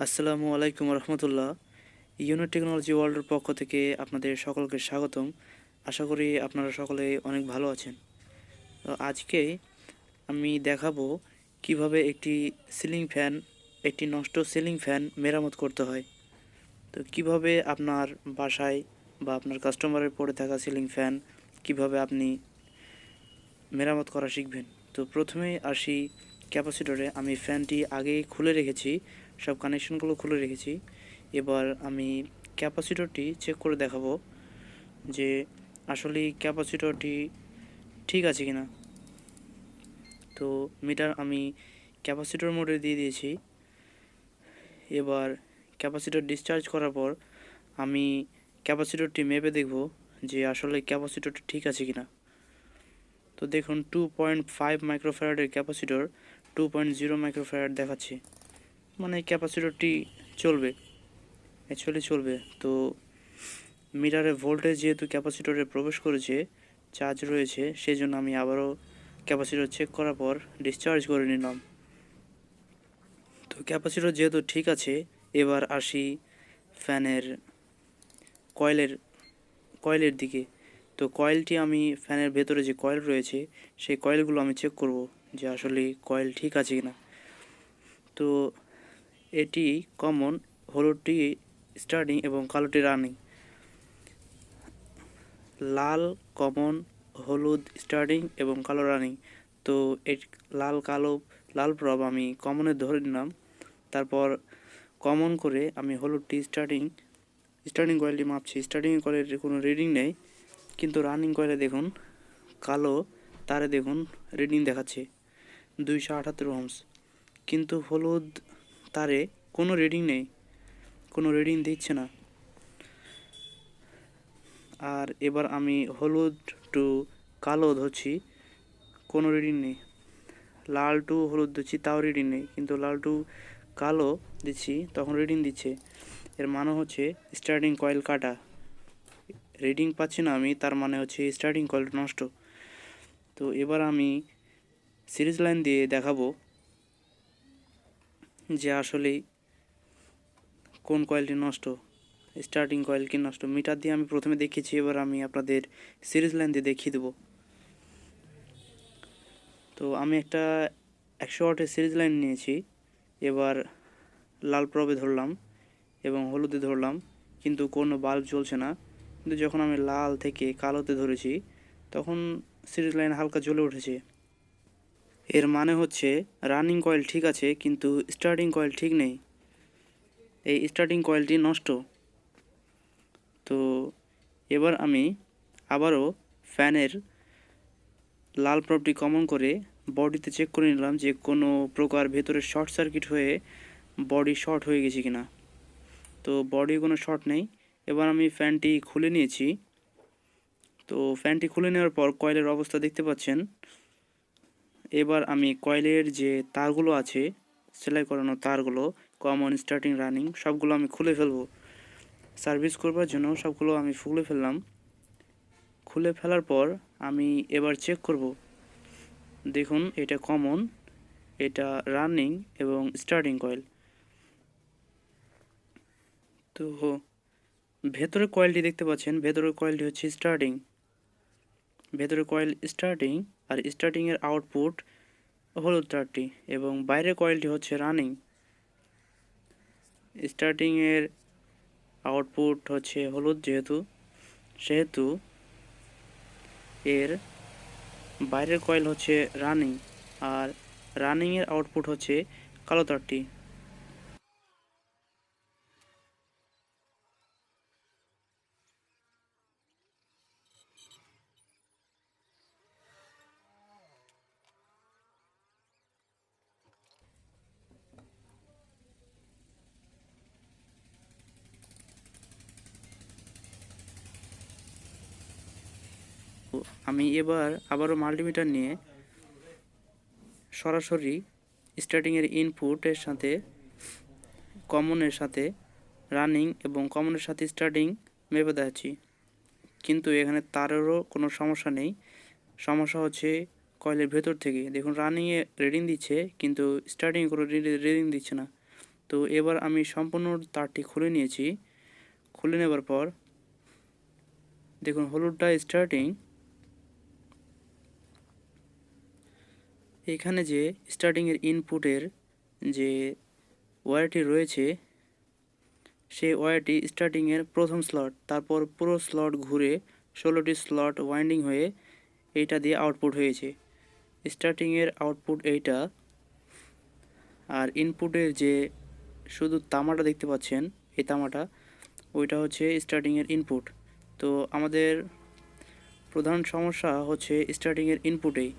আসসালামু আলাইকুম রহমতুল্লাহ। Unit technology ওয়ার্ল্ডের পক্ষ থেকে আপনাদের সকলকে স্বাগতম। আশা করি আপনারা সকলে অনেক ভালো আছেন। তো আজকে আমি দেখাবো কিভাবে একটি নষ্ট সিলিং ফ্যান মেরামত করতে হয়। তো কিভাবে আপনার বাসায় বা আপনার কাস্টমারের পড়ে থাকা সিলিং ফ্যান কিভাবে আপনি মেরামত করা শিখবেন। তো প্রথমেই আসি ক্যাপাসিটরে। আমি ফ্যানটি আগেই খুলে রেখেছি, সব কানেকশনগুলো খুলে রেখেছি। এবার আমি ক্যাপাসিটরটি চেক করে দেখাবো যে আসলে ক্যাপাসিটরটি ঠিক আছে কিনা। তো মিটার আমি ক্যাপাসিটর মোডে দিয়ে দিয়েছি। এবার ক্যাপাসিটর ডিসচার্জ করার পর আমি ক্যাপাসিটরটি মেপে দেখব যে আসলে ক্যাপাসিটরটি ঠিক আছে কিনা। তো দেখুন 2.5 মাইক্রোফ্যারাডের ক্যাপাসিটর 2.0 মাইক্রোফ্যারাড দেখাচ্ছে, মানে ক্যাপাসিটরটি চলবে, অ্যাকচুয়ালি চলবে। তো মিটারে ভোল্টেজ যেহেতু ক্যাপাসিটরে প্রবেশ করেছে, চার্জ রয়েছে, সেই জন্য আমি আবারও ক্যাপাসিটর চেক করার পর ডিসচার্জ করে নিলাম। তো ক্যাপাসিটর যেহেতু ঠিক আছে, এবার আসি ফ্যানের কয়েলের কয়েলের দিকে। তো কয়েলটি আমি ফ্যানের ভেতরে যে কয়েল রয়েছে সেই কয়েলগুলো আমি চেক করব যে আসলে কয়েল ঠিক আছে কিনা। তো এটি কমন, হলুদটি স্টার্টিং এবং কালোটি রানিং। লাল কমন, হলুদ স্টার্টিং এবং কালো রানিং। তো এই লাল প্রব আমি কমনে ধরে নিলাম। তারপর কমন করে আমি হলুদটি স্টার্টিং কয়েলটি মাপছি। স্টার্টিং কয়েলের কোনো রিডিং নেই, কিন্তু রানিং কয়েলে দেখুন কালো তারে দেখুন রিডিং দেখাচ্ছে 278 ওহমস, কিন্তু হলুদ তারে কোনো রিডিং নেই, কোনো রিডিং দিচ্ছে না। আর এবার আমি হলুদ টু কালো ধরছি, কোনো রিডিং নেই। লাল টু হলুদ দিচ্ছি, তাও রিডিং নেই, কিন্তু লাল টু কালো দিচ্ছি তখন রিডিং দিচ্ছে। এর মানে হচ্ছে স্টার্টিং কয়েল কাটা, রিডিং পাচ্ছি না আমি, তার মানে হচ্ছে স্টার্টিং কয়েল নষ্ট। তো এবার আমি সিরিজ লাইন দিয়ে দেখাবো যে আসলে কোন কয়েলটি নষ্ট, স্টার্টিং কয়েল কি নষ্ট। মিটার দিয়ে আমি প্রথমে দেখিয়েছি, এবার আমি আপনাদের সিরিজ লাইন দিয়ে দেখিয়ে দেবো। তো আমি একটা 100 ওয়াটের সিরিজ লাইন নিয়েছি। এবার লাল প্রবে ধরলাম এবং হলুদে ধরলাম, কিন্তু কোনো বাল্ব জ্বলছে না। কিন্তু যখন আমি লাল থেকে কালোতে ধরেছি তখন সিরিজ লাইন হালকা জ্বলে উঠেছে। এর মানে হচ্ছে রানিং কয়েল ঠিক আছে, কিন্তু স্টার্টিং কয়েল ঠিক নেই, এই স্টার্টিং কয়েলটি নষ্ট। তো এবার আমি আবারও ফ্যানের লাল প্রবটি কমন করে বডিতে চেক করে নিলাম যে কোনো প্রকার ভেতরে শর্ট সার্কিট হয়ে বডি শর্ট হয়ে গেছে কিনা। তো বডি কোনো শর্ট নেই। এবার আমি ফ্যানটি খুলে নিয়েছি। তো ফ্যানটি খুলে নেওয়ার পর কয়েলের অবস্থা দেখতে পাচ্ছেন। এবার আমি কয়েলের যে তারগুলো আছে, সেলাই করানো তারগুলো, কমন স্টার্টিং রানিং সবগুলো আমি খুলে ফেলবো। সার্ভিস করবার জন্য সবগুলো আমি খুলে ফেললাম। খুলে ফেলার পর আমি এবার চেক করব। দেখুন এটা কমন, এটা রানিং এবং স্টার্টিং কয়েল। তো ভেতরের কয়েলটি দেখতে পাচ্ছেন, ভেতরের কয়েলটি হচ্ছে স্টার্টিং, ভেতরের কয়েল স্টার্টিং, আর স্টার্টিংয়ের আউটপুট হলুদ তারটি, এবং বাইরের কয়েলটি হচ্ছে রানিং। স্টার্টিংয়ের আউটপুট হচ্ছে হলুদ সেহেতু এর বাইরের কয়েল হচ্ছে রানিং, আর রানিংয়ের আউটপুট হচ্ছে কালো তারটি। আমি এবার আবারও মাল্টিমিটার নিয়ে সরাসরি স্টার্টিংয়ের ইনপুটের সাথে কমনের সাথে রানিং এবং কমনের সাথে স্টার্টিং মেপে দেখাচ্ছি, কিন্তু এখানে তারেরও কোনো সমস্যা নেই। সমস্যা হচ্ছে কয়েলের ভেতর থেকে। দেখুন রানিংয়ে রিডিং দিচ্ছে, কিন্তু স্টার্টিংয়ে কোনো রিডিং দিচ্ছে না। তো এবার আমি সম্পূর্ণ তারটি খুলে নিয়েছি। খুলে নেবার পর দেখুন হলুদটা স্টার্টিং, এখানে যে স্টার্টিংয়ের ইনপুটের যে ওয়্যারটি রয়েছে সেই ওয়্যারটি স্টার্টিংয়ের প্রথম স্লট, তারপর পুরো স্লট ঘুরে 16টি স্লট ওয়াইন্ডিং হয়ে এইটা দিয়ে আউটপুট হয়েছে। স্টার্টিংয়ের আউটপুট এইটা, আর ইনপুটের যে শুধু তামাটা দেখতে পাচ্ছেন এই তামাটা, ওইটা হচ্ছে স্টার্টিংয়ের ইনপুট। তো আমাদের প্রধান সমস্যা হচ্ছে স্টার্টিংয়ের ইনপুটেই।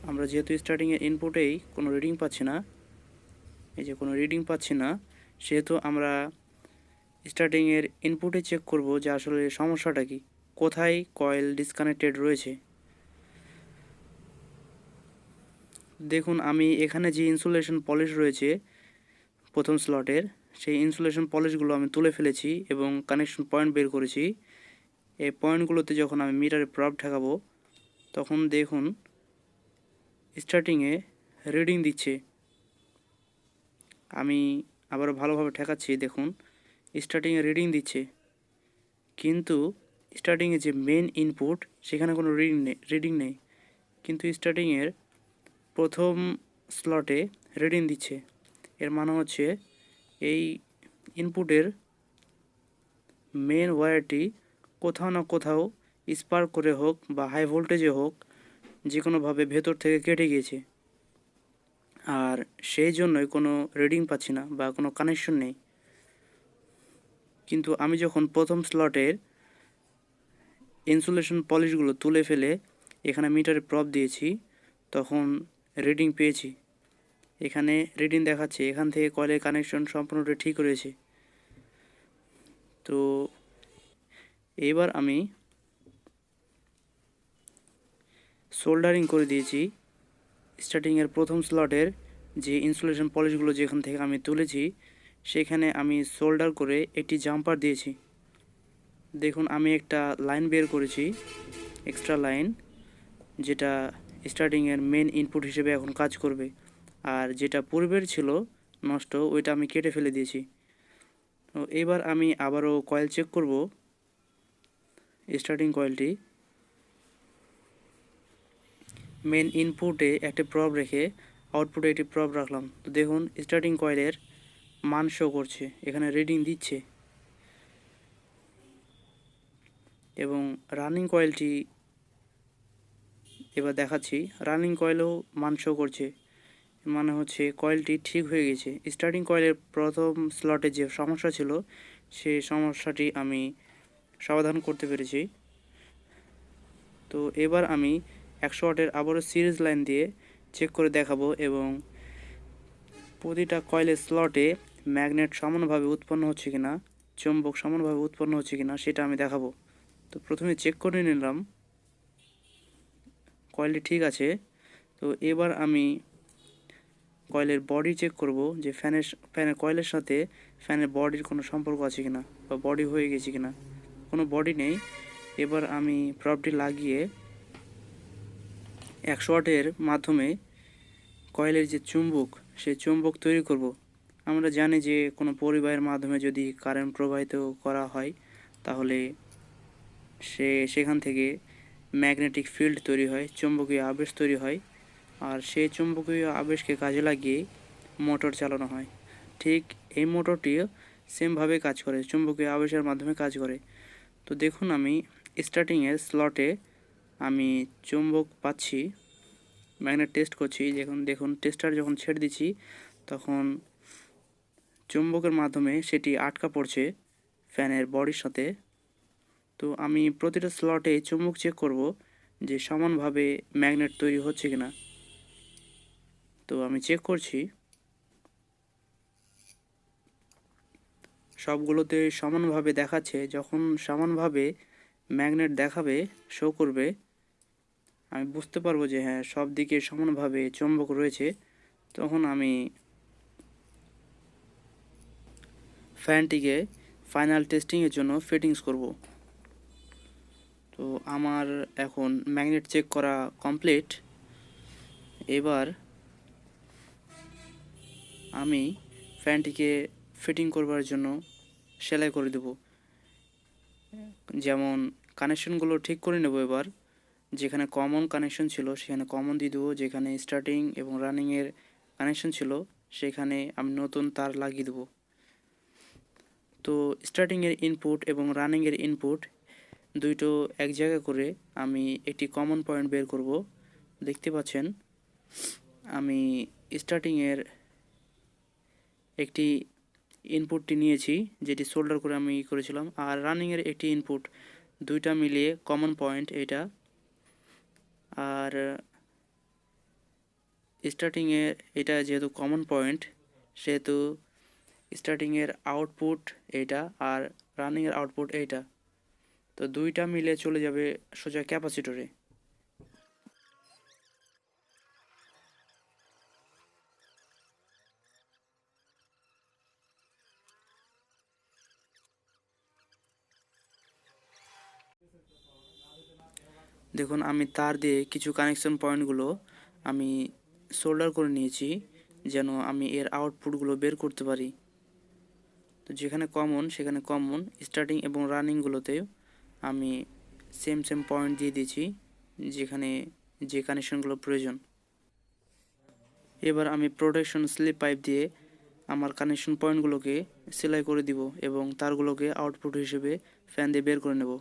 আমরা যেহেতু স্টার্টিংয়ের ইনপুটেই কোনো রিডিং পাচ্ছি না, এই যে কোনো রিডিং পাচ্ছি না, সেহেতু আমরা স্টার্টিংয়ের ইনপুটে চেক করব যে আসলে সমস্যাটা কি, কোথায় কয়েল ডিসকানেক্টেড রয়েছে। দেখুন আমি এখানে যে ইনসুলেশন পলিশ রয়েছে প্রথম স্লটের, সেই ইনসুলেশন পলিশগুলো আমি তুলে ফেলেছি এবং কানেকশন পয়েন্ট বের করেছি। এই পয়েন্টগুলোতে যখন আমি মিটারে প্রব ঠেকাবো তখন দেখুন স্টার্টিংয়ে রিডিং দিচ্ছে। আমি আবারও ভালোভাবে ঠেকাচ্ছি, দেখুন স্টার্টিংয়ে রিডিং দিচ্ছে, কিন্তু স্টার্টিংয়ে যে মেন ইনপুট সেখানে কোনো রিডিং নেই, কিন্তু স্টার্টিংয়ের প্রথম স্লটে রিডিং দিচ্ছে। এর মানে হচ্ছে এই ইনপুটের মেন ওয়্যারটি কোথাও না কোথাও স্পার্ক করে হোক বা হাই ভোল্টেজে হোক, যে কোনোভাবে ভেতর থেকে কেটে গিয়েছে, আর সেই জন্যই কোনো রিডিং পাচ্ছি না বা কোনো কানেকশন নেই। কিন্তু আমি যখন প্রথম স্লটের ইনসুলেশন পলিশগুলো তুলে ফেলে এখানে মিটারে প্রব দিয়েছি তখন রিডিং পেয়েছি। এখানে রিডিং দেখাচ্ছে, এখান থেকে কয়েলের কানেকশন সম্পূর্ণটা ঠিক রয়েছে। তো এবার আমি সোল্ডারিং করে দিয়েছি স্টার্টিংয়ের প্রথম স্লটের যে ইনসুলেশন পলিশগুলো যেখান থেকে আমি তুলেছি সেখানে আমি সোল্ডার করে একটি জাম্পার দিয়েছি। দেখুন আমি একটা লাইন বের করেছি, এক্সট্রা লাইন, যেটা স্টার্টিংয়ের মেন ইনপুট হিসেবে এখন কাজ করবে, আর যেটা পূর্বের ছিল নষ্ট ওইটা আমি কেটে ফেলে দিয়েছি। তো এবার আমি আবারও কয়েল চেক করব, স্টার্টিং কয়েলটি মেন ইনপুটে একটি প্রব রেখে আউটপুটে একটি প্রব রাখলাম। তো দেখুন স্টার্টিং কয়েলের মান শো করছে, এখানে রিডিং দিচ্ছে, এবং রানিং কয়েলটি এবার দেখাচ্ছি, রানিং কয়েলও মান শো করছে, মানে হচ্ছে কয়েলটি ঠিক হয়ে গেছে। স্টার্টিং কয়েলের প্রথম স্লটে যে সমস্যা ছিল সেই সমস্যাটি আমি সমাধান করতে পেরেছি। তো এবার আমি 100 ওয়াটের আবারও সিরিজ লাইন দিয়ে চেক করে দেখাবো এবং প্রতিটা কয়েলের স্লটে ম্যাগনেট সমানভাবে উৎপন্ন হচ্ছে কিনা, চুম্বক সমানভাবে উৎপন্ন হচ্ছে কিনা সেটা আমি দেখাবো। তো প্রথমে চেক করে নিলাম কয়েলটি ঠিক আছে। তো এবার আমি কয়েলের বডি চেক করব যে ফ্যানের কয়েলের সাথে ফ্যানের বডির কোনো সম্পর্ক আছে কিনা বা বডি হয়ে গেছে কিনা। কোনো বডি নেই। এবার আমি প্রবটি লাগিয়ে 100 ওয়াটের মাধ্যমে কয়েলের যে চুম্বক সেই চুম্বক তৈরি করব। আমরা জানি যে কোনো পরিবাহের মাধ্যমে যদি কারেন্ট প্রবাহিত করা হয় তাহলে সেখান থেকে ম্যাগনেটিক ফিল্ড তৈরি হয়, চুম্বকীয় আবেশ তৈরি হয়, আর সেই চুম্বকীয় আবেশকে কাজে লাগিয়ে মোটর চালানো হয়। ঠিক এই মোটরটিও সেমভাবে কাজ করে, চুম্বকীয় আবেশের মাধ্যমে কাজ করে। তো দেখুন আমি স্টার্টিংয়ের স্লটে আমি চুম্বক পাচ্ছি, ম্যাগনেট টেস্ট করছি। দেখুন টেস্টার যখন ছেড়ে দিচ্ছি তখন চুম্বকের মাধ্যমে সেটি আটকা পড়ছে ফ্যানের বডির সাথে। তো আমি প্রতিটা স্লটে চুম্বক চেক করব যে সমানভাবে ম্যাগনেট তৈরি হচ্ছে কিনা। তো আমি চেক করছি, সবগুলোতে সমানভাবে দেখাচ্ছে। যখন সমানভাবে ম্যাগনেট দেখাবে, শো করবে, আমি বুঝতে পারবো যে হ্যাঁ সব দিকে সমানভাবে চুম্বক রয়েছে। তখন আমি ফ্যানটিকে ফাইনাল টেস্টিংয়ের জন্য ফিটিংস করব। তো আমার এখন ম্যাগনেট চেক করা কমপ্লিট। এবার আমি ফ্যানটিকে ফিটিং করবার জন্য সেলাই করে দেব। যেমন কানেকশনগুলো ঠিক করে নেব। এবার যেখানে কমন কানেকশন ছিল সেখানে কমন দিয়ে দেবো, যেখানে স্টার্টিং এবং রানিংয়ের কানেকশন ছিল সেখানে আমি নতুন তার লাগিয়ে দেবো। তো স্টার্টিংয়ের ইনপুট এবং রানিংয়ের ইনপুট দুটো এক জায়গায় করে আমি একটি কমন পয়েন্ট বের করব। দেখতে পাচ্ছেন আমি স্টার্টিংয়ের একটি ইনপুটটি নিয়েছি, যেটি সোল্ডার করে আমি করেছিলাম, আর রানিংয়ের একটি ইনপুট, দুইটা মিলিয়ে কমন পয়েন্ট এটা। আর স্টার্টিংয়ের এটা যেহেতু কমন পয়েন্ট সেহেতু স্টার্টিংয়ের আউটপুট এইটা আর রানিংয়ের আউটপুট এইটা, তো দুইটা মিলে চলে যাবে সোজা ক্যাপাসিটরে। দেখুন আমি তার দিয়ে কিছু কানেকশন পয়েন্টগুলো আমি সোল্ডার করে নিয়েছি যেন আমি এর আউটপুটগুলো বের করতে পারি। তো যেখানে কমন সেখানে কমন, স্টার্টিং এবং রানিংগুলোতেও আমি সেম পয়েন্ট দিয়ে দিয়েছি যেখানে যে কানেকশনগুলো প্রয়োজন। এবার আমি প্রোটেকশন স্লিপ পাইপ দিয়ে আমার কানেকশন পয়েন্টগুলোকে সেলাই করে দিব এবং তারগুলোকে আউটপুট হিসেবে ফ্যান দিয়ে বের করে নেব।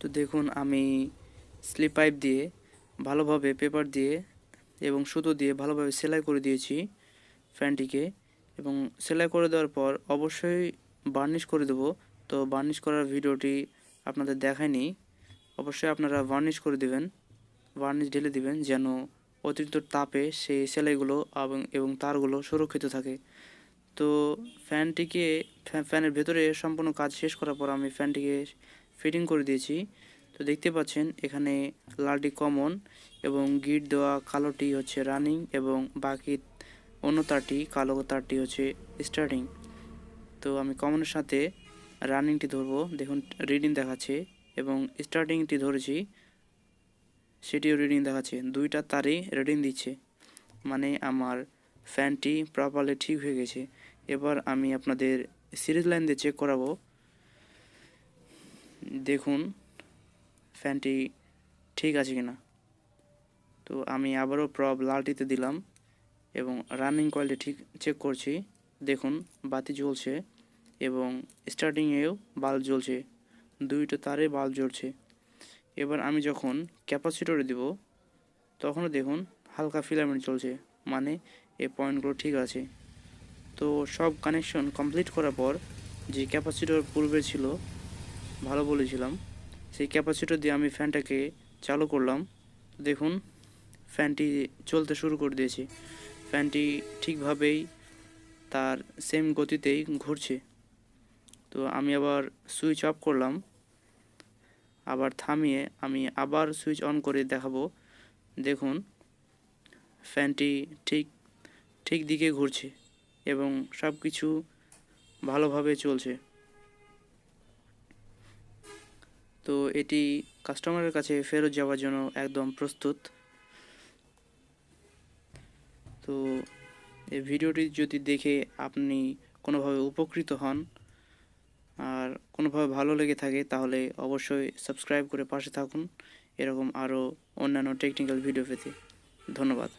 তো দেখুন আমি স্লিপ পাইপ দিয়ে ভালোভাবে পেপার দিয়ে এবং সুতো দিয়ে ভালোভাবে সেলাই করে দিয়েছি ফ্যানটিকে, এবং সেলাই করে দেওয়ার পর অবশ্যই বার্নিশ করে দেব। তো বার্নিশ করার ভিডিওটি আপনাদের দেখায়নি, অবশ্যই আপনারা বার্নিশ করে দেবেন, বার্নিশ ঢেলে দিবেন যেন অতিরিক্ত তাপে সেই সেলাইগুলো এবং তারগুলো সুরক্ষিত থাকে। তো ফ্যানটিকে ফ্যানের ভেতরে সম্পূর্ণ কাজ শেষ করার পর আমি ফ্যানটিকে ফিটিং করে দিয়েছি। তো দেখতে পাচ্ছেন এখানে লালটি কমন এবং গিট দেওয়া কালোটি হচ্ছে রানিং এবং বাকি অন্য তারটি কালো তারটি হচ্ছে স্টার্টিং। তো আমি কমনের সাথে রানিংটি ধরবো, দেখুন রিডিং দেখাচ্ছে, এবং স্টার্টিংটি ধরেছি সেটিও রিডিং দেখাচ্ছে, দুইটা তারই রিডিং দিচ্ছে, মানে আমার ফ্যানটি প্রপারলি ঠিক হয়ে গেছে। এবার আমি আপনাদের সিরিজ লাইন দিয়ে চেক করাবো। দেখুন ফ্যানটি ঠিক আছে কিনা। তো আমি আবারও প্রব লালটিতে দিলাম এবং রানিং কয়েলটি ঠিক চেক করছি। দেখুন বাতি জ্বলছে এবং স্টার্টিংয়েও বাল্ব জ্বলছে, দুইটা তারে বাল্ব জ্বলছে। এবার আমি যখন ক্যাপাসিটরে দেব তখনও দেখুন হালকা ফিলামেন্ট চলছে, মানে এই পয়েন্টগুলো ঠিক আছে। তো সব কানেকশন কমপ্লিট করার পর যে ক্যাপাসিটর পূর্বে ছিল ভালো বলেছিলাম, সেই ক্যাপাসিটর দিয়ে আমি ফ্যানটাকে চালু করলাম। দেখুন ফ্যানটি চলতে শুরু করে দিয়েছে, ফ্যানটি ঠিকভাবেই তার সেম গতিতেই ঘুরছে। তো আমি আবার সুইচ অফ করলাম, আবার থামিয়ে আমি আবার সুইচ অন করে দেখাবো। দেখুন ফ্যানটি ঠিক দিকে ঘুরছে এবং সব কিছু ভালোভাবে চলছে। তো এটি কাস্টমারের কাছে ফেরত যাওয়ার জন্য একদম প্রস্তুত। তো এই ভিডিওটি যদি দেখে আপনি কোনোভাবে উপকৃত হন আর কোনোভাবে ভালো লেগে থাকে তাহলে অবশ্যই সাবস্ক্রাইব করে পাশে থাকুন এরকম আরও অন্যান্য টেকনিক্যাল ভিডিও পেতে। ধন্যবাদ।